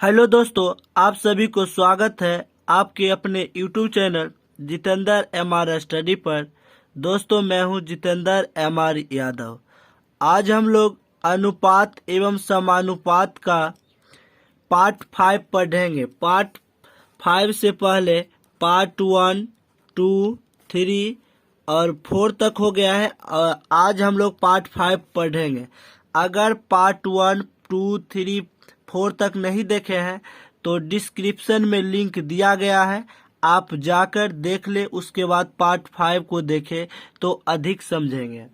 Hello दोस्तों, आप सभी को स्वागत है आपके अपने YouTube channel Jitendra MR study पर। दोस्तों, मैं हूं जितेंद्र MR यादव। आज हम लोग अनुपात एवं समानुपात का पार्ट 5 पढ़ेंगे। पार्ट 5 से पहले पार्ट 1, 2, 3 और 4 तक हो गया है और आज हम लोग पार्ट 5 पढ़ेंगे। अगर पार्ट 1, 2, 3, 4 तक नहीं देखे हैं तो डिस्क्रिप्शन में लिंक दिया गया है, आप जाकर देख ले। उसके बाद पार्ट 5 को देखें तो अधिक समझेंगे।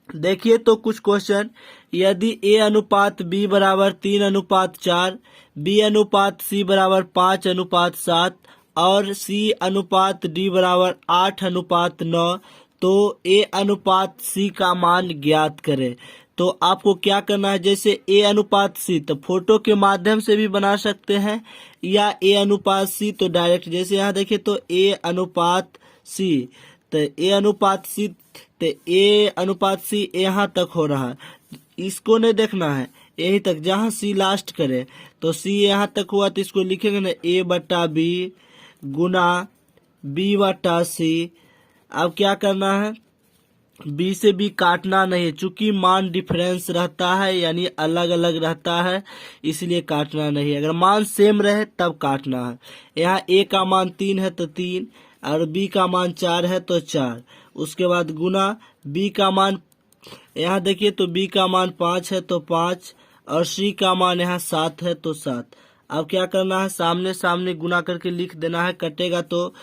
देखिए तो कुछ क्वेश्चन, यदि A अनुपात B बराबर 3:4, B अनुपात C बराबर 5:7 और C अनुपात D बराबर 8:9, तो A अनुपात C का मान ज्ञात करें। तो आपको क्या करना है, जैसे A अनुपात C तो फोटो के माध्यम से भी बना सकते हैं, या A अनुपात C तो डायरेक्ट, जैसे यहाँ देखिए तो A अनुपात C, तो A अनुपात C, तो A अनुपात C यहाँ तक हो रहा है, इसको नहीं देखना है, यही तक जहाँ C लास्ट करे। तो C यहाँ तक हुआ तो इसको लिखेंगे ना A/B गुना B/C। अब क्या करना है, B से B काटना नहीं है, चूंकि मान डिफरेंस रहता है यानी अलग अलग रहता है, इसलिए काटना नहीं है। अगर मान सेम रहे तब काटना है। यहाँ A का मान 3 है तो 3 और B का मान 4 है तो 4। उसके बाद गुना B का मान, यहाँ देखिए तो B का मान 5 है तो 5 और C का मान यहाँ 7 है तो 7। अब क्या करना है, सामने सामने गुना करके लिख देना है। कटेगा तो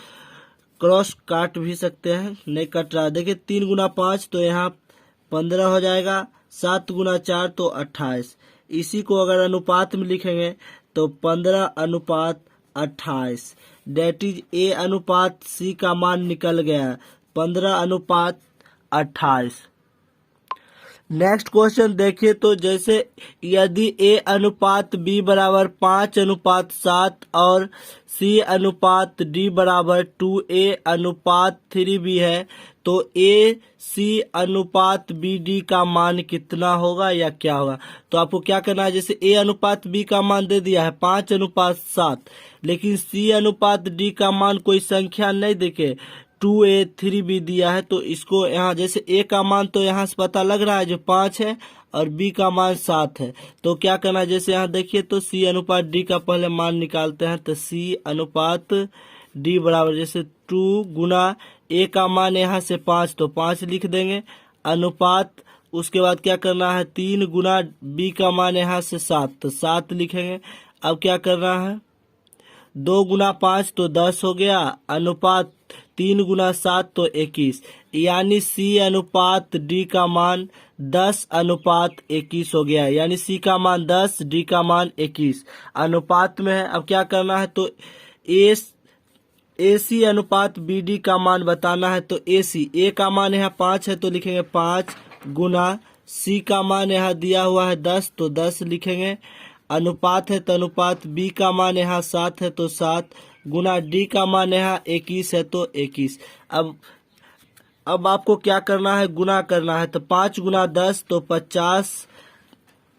क्रॉस काट भी सकते हैं, नहीं कट रहा। देखिए 3 गुना 5 तो यहाँ 15 हो जाएगा, 7 गुना 4 तो 28। इसी को अगर अनुपात में लिखेंगे तो 15:28। डेट इज A अनुपात C का मान निकल गया 15:28। नेक्स्ट क्वेश्चन देखिए तो, जैसे यदि A अनुपात B बराबर 5:7 और C अनुपात D बराबर 2A अनुपात 3B है, तो A C अनुपात BD का मान कितना होगा या क्या होगा। तो आपको क्या करना है, जैसे A अनुपात B का मान दे दिया है 5:7, लेकिन C अनुपात D का मान कोई संख्या नहीं देखे, 2A 3B दिया है। तो इसको यहाँ जैसे A का मान तो यहाँ से पता लग रहा है जो 5 है और B का मान 7 है, तो क्या करना है, जैसे यहाँ देखिए तो C अनुपात D का पहले मान निकालते हैं। तो C अनुपात D बराबर, जैसे 2 गुना A का मान यहाँ से 5 तो 5 लिख देंगे अनुपात। उसके बाद क्या करना है, 3 गुना B का मान यहाँ से 7 तो 7 लिखेंगे। अब क्या करना है, 2 गुना 5 तो 10 हो गया अनुपात 3 गुना 7 तो 21, यानी C अनुपात D का मान 10:21 हो गया, यानी C का मान 10, D का मान 21 अनुपात में है। अब क्या करना है, तो AC अनुपात BD का मान बताना है। तो AC A का मान यहाँ 5 है तो लिखेंगे 5 गुना C का मान यहाँ दिया हुआ है 10 तो 10 लिखेंगे। अनुपात है तो अनुपात B का मान यहाँ 7 है तो 7 गुना D का मान यहाँ 21 है तो 21। अब आपको क्या करना है, गुना करना है। तो 5 गुना 10 तो 50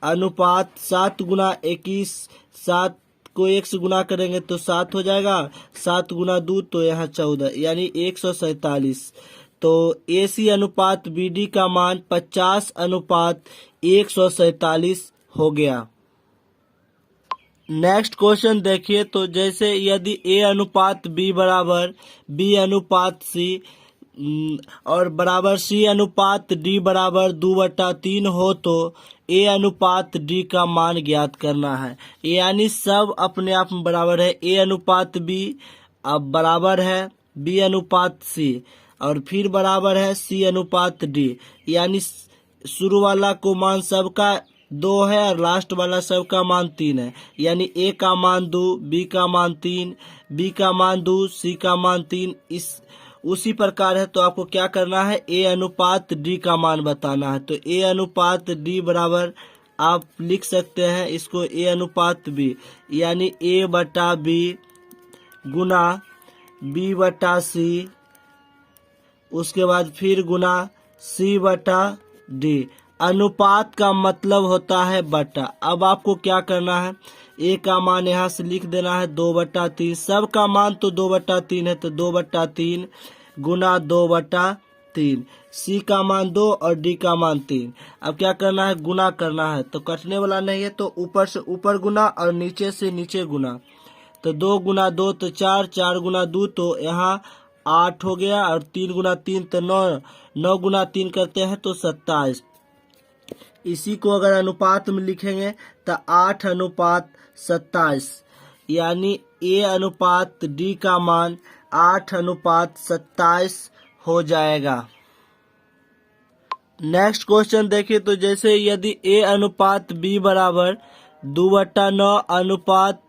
अनुपात 7 गुना 21, 7 को 1 से गुना करेंगे तो 7 हो जाएगा, 7 गुना 2 तो यहाँ 14, यानी 147। तो AC अनुपात BD का मान 50:147 हो गया। नेक्स्ट क्वेश्चन देखिए तो, जैसे यदि A अनुपात B बराबर B अनुपात C और बराबर C अनुपात D बराबर 2/3 हो तो A अनुपात D का मान ज्ञात करना है। यानी सब अपने आप में बराबर है। A अनुपात B अब बराबर है B अनुपात C और फिर बराबर है C अनुपात D, यानी शुरू वाला को मान सबका 2 है और लास्ट वाला सबका मान 3 है, यानी A का मान 2, B का मान 3, B का मान 2, C का मान 3, इस उसी प्रकार है। तो आपको क्या करना है, A अनुपात D का मान बताना है। तो A अनुपात D बराबर आप लिख सकते हैं इसको A अनुपात B, यानी A/B गुना B/C, उसके बाद फिर गुना C/D। अनुपात का मतलब होता है बटा। अब आपको क्या करना है, ए का मान यहाँ से लिख देना है 2/3। सब का मान तो 2/3 है, तो 2/3 गुना 2/3। सी का मान 2 और डी का मान 3। अब क्या करना है, गुना करना है। तो कटने वाला नहीं है तो ऊपर से ऊपर गुना और नीचे से नीचे गुना। तो 2 गुना 2 तो 4, 4 गुना 2 तो यहाँ 8 हो गया, और 3 गुना 3 तो 9, 9 गुना 3 करते हैं तो 27। इसी को अगर अनुपात में लिखेंगे तो 8:27, यानी ए अनुपात डी का मान 8:27 हो जाएगा। नेक्स्ट क्वेश्चन देखिए, तो जैसे यदि ए अनुपात बी बराबर 2/9 अनुपात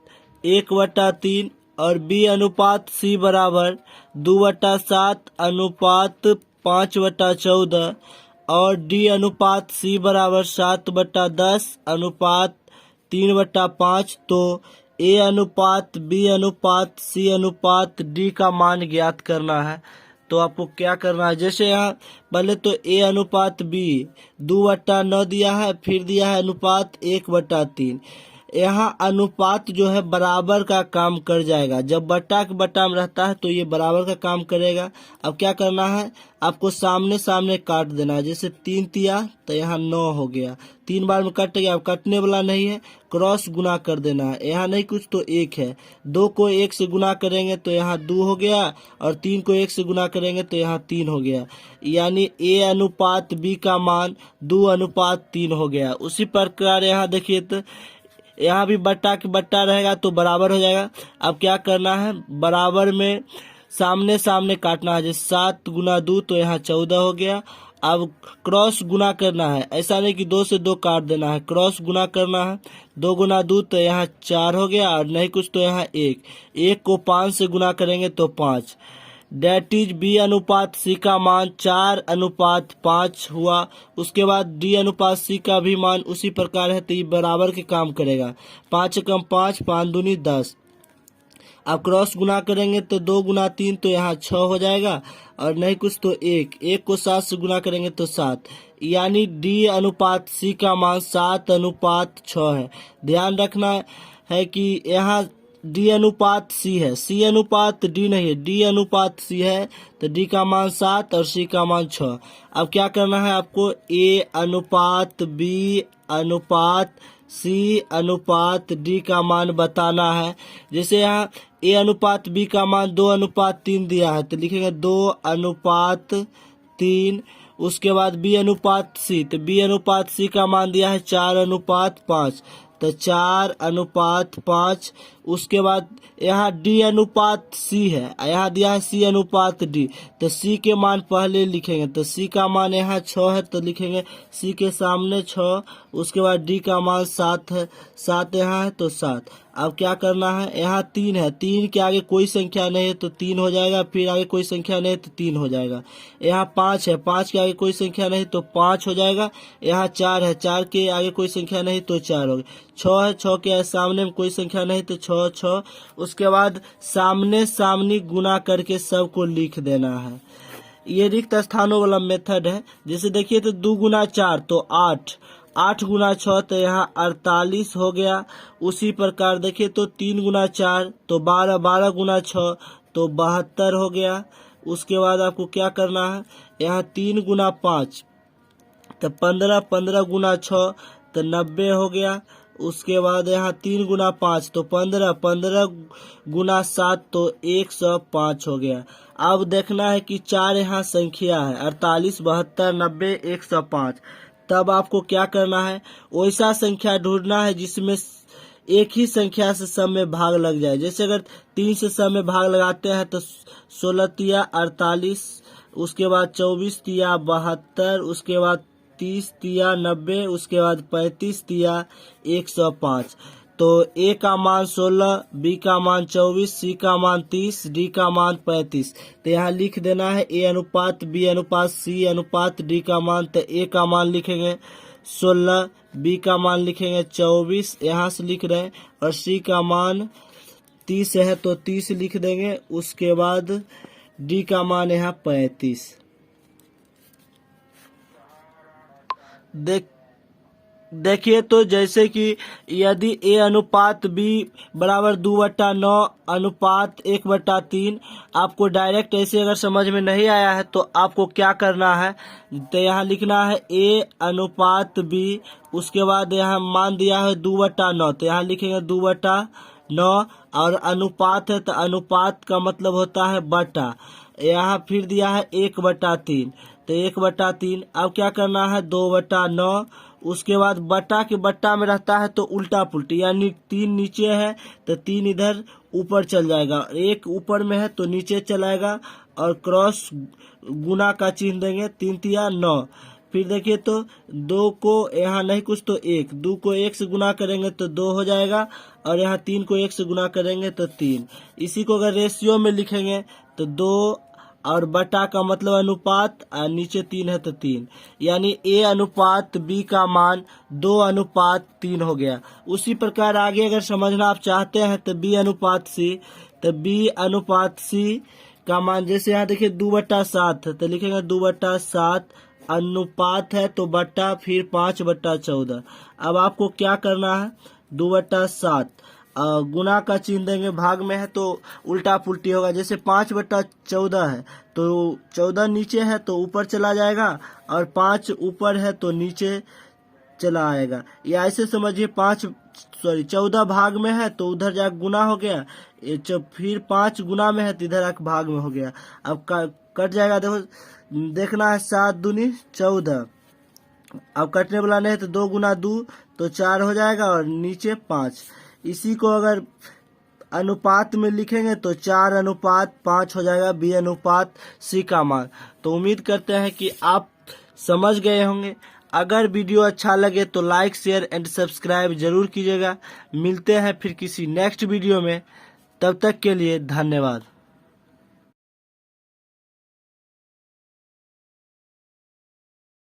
1/3 और बी अनुपात सी बराबर 2/7 अनुपात 5/14 और डी अनुपात सी बराबर 7/10 अनुपात 3/5, तो ए अनुपात बी अनुपात सी अनुपात डी का मान ज्ञात करना है। तो आपको क्या करना है, जैसे यहाँ पहले तो ए अनुपात बी 2/9 दिया है, फिर दिया है अनुपात 1/3। यहाँ अनुपात जो है बराबर का काम कर जाएगा। जब बट्टा के बट्टा में रहता है तो ये बराबर का काम करेगा। अब क्या करना है, आपको सामने सामने काट देना है। जैसे 3 तिया तो यहाँ 9 हो गया, 3 बार में कट गया। अब कटने वाला नहीं है, क्रॉस गुना कर देना है। यहाँ नहीं कुछ तो 1 है, 2 को 1 से गुना करेंगे तो यहाँ 2 हो गया, और 3 को 1 से गुना करेंगे तो यहाँ 3 हो गया। यानी ए अनुपात बी का मान 2:3 हो गया। उसी प्रकार यहाँ देखिए, तो यहाँ भी बट्टा के बट्टा रहेगा तो बराबर हो जाएगा। अब क्या करना है, बराबर में सामने सामने काटना है। जैसे 7 गुना 2 तो यहाँ 14 हो गया। अब क्रॉस गुना करना है, ऐसा नहीं कि 2 से 2 काट देना है, क्रॉस गुना करना है। 2 गुना 2 तो यहाँ 4 हो गया, और नहीं कुछ तो यहाँ 1 को 5 से गुना करेंगे तो 5। डेट इज बी अनुपात सी का मान 4:5 हुआ। उसके बाद डी अनुपात सी का भी मान उसी प्रकार है, तो ये बराबर के काम करेगा। 5 कम 5, 5 दूनी 10। अब क्रॉस गुना करेंगे तो 2 गुना 3 तो यहाँ 6 हो जाएगा, और नहीं कुछ तो 1 को 7 से गुना करेंगे तो 7। यानी डी अनुपात सी का मान 7:6 है। ध्यान रखना है कि यहाँ डी अनुपात सी है, सी अनुपात डी नहीं है, डी अनुपात सी है। तो डी का मान 7 और सी का मान 6। अब क्या करना है आपको, ए अनुपात बी अनुपात सी अनुपात डी का मान बताना है। जैसे यहाँ ए अनुपात बी का मान 2:3 दिया है, तो लिखेंगे 2:3। उसके बाद बी अनुपात सी, तो बी अनुपात सी का मान दिया है 4:5, तो 4:5। उसके बाद यहाँ डी अनुपात सी है, यहाँ दिया है सी अनुपात डी, तो सी के मान पहले लिखेंगे। तो सी का मान यहाँ 6 है, तो लिखेंगे सी के सामने 6। उसके बाद डी का मान 7 है, 7 यहाँ है तो 7। अब क्या करना है, यहाँ 3 है, 3 के आगे कोई संख्या नहीं है तो 3 हो जाएगा, फिर आगे कोई संख्या नहीं है तो 3 हो जाएगा। यहाँ 5 है, 5 के आगे कोई संख्या नहीं तो 5 हो जाएगा। यहाँ 4 है, 4 के आगे कोई संख्या नहीं तो 4 हो गया। 6 है, 6 के सामने में कोई संख्या नहीं तो 6, 6। उसके बाद सामने सामने गुना करके सबको लिख देना है। ये रिक्त स्थानों वाला मेथड है। जैसे देखिए, तो 2 गुना 4 तो 8, 8 गुना 6 तो यहाँ 48 हो गया। उसी प्रकार देखिए, तो 3 गुना 4 तो 12, 12 गुना 6 तो 72 हो गया। उसके बाद आपको क्या करना है, यहाँ 3 गुना 5 तो 15, 15 गुना 6 तो 90 हो गया। उसके बाद यहाँ 3 गुना 5 तो 15, 15 गुना 7 तो 105 हो गया। अब देखना है कि 4 यहाँ संख्या है, 48, 72, 90, 105। तब आपको क्या करना है, वैसा संख्या ढूंढना है जिसमें एक ही संख्या से सब में भाग लग जाए। जैसे अगर 3 से सब में भाग लगाते हैं तो 16 तिया 48, उसके बाद 24 तिया 72, उसके बाद 30 तिया 90, उसके बाद 35 तिया 105। तो ए का मान 16, बी का मान 24, सी का मान 30, डी का मान 35। तो यहाँ लिख देना है ए अनुपात बी अनुपात सी अनुपात डी का मान। तो ए का मान लिखेंगे 16, बी का मान लिखेंगे 24, यहाँ से लिख रहे हैं, और सी का मान 30 है तो 30 लिख देंगे। उसके बाद डी का मान यहाँ 35। देखिए तो जैसे कि यदि a अनुपात b बराबर 2/9 अनुपात 1/3, आपको डायरेक्ट ऐसे अगर समझ में नहीं आया है तो आपको क्या करना है, तो यहाँ लिखना है a अनुपात b, उसके बाद यहाँ मान दिया है 2/9, तो यहाँ लिखेंगे 2/9, और अनुपात है तो अनुपात का मतलब होता है बटा, यहाँ फिर दिया है 1/3, तो 1/3। अब क्या करना है 2/9, उसके बाद बटा के बट्टा में रहता है तो उल्टा पुल्टी, यानी 3 नीचे है तो 3 इधर ऊपर चल जाएगा, 1 ऊपर में है तो नीचे चलाएगा, और क्रॉस गुना का चिन्ह देंगे, 3 तिया 9। फिर देखिए तो 2 को यहाँ नहीं कुछ तो 1, 2 को 1 से गुना करेंगे तो 2 हो जाएगा, और यहाँ 3 को 1 से गुना करेंगे तो 3। इसी को अगर रेशियो में लिखेंगे तो 2 और बटा का मतलब अनुपात, और नीचे 3 है तो 3, यानी a अनुपात b का मान 2/3 हो गया। उसी प्रकार आगे अगर समझना आप चाहते हैं तो b अनुपात c, तो b अनुपात c का मान, जैसे यहाँ देखिए 2/7 है तो लिखेंगे 2/7, अनुपात है तो बट्टा, फिर 5/14। अब आपको क्या करना है 2/7 गुना का चिन्ह देंगे, भाग में है तो उल्टा पुल्टी होगा, जैसे 5/14 है तो 14 नीचे है तो ऊपर चला जाएगा, और 5 ऊपर है तो नीचे चला आएगा, या ऐसे समझिए 14 भाग में है तो उधर जाकर गुना हो गया, फिर 5 गुना में है तो इधर आकर भाग में हो गया। अब कट जाएगा, देखो देखना है 7 दूनी 14, अब कटने वाला नहीं तो 2 गुना 2 तो 4 हो जाएगा, और नीचे 5। इसी को अगर अनुपात में लिखेंगे तो 4/5 हो जाएगा b अनुपात c का मान। तो उम्मीद करते हैं कि आप समझ गए होंगे। अगर वीडियो अच्छा लगे तो लाइक शेयर एंड सब्सक्राइब जरूर कीजिएगा। मिलते हैं फिर किसी नेक्स्ट वीडियो में, तब तक के लिए धन्यवाद।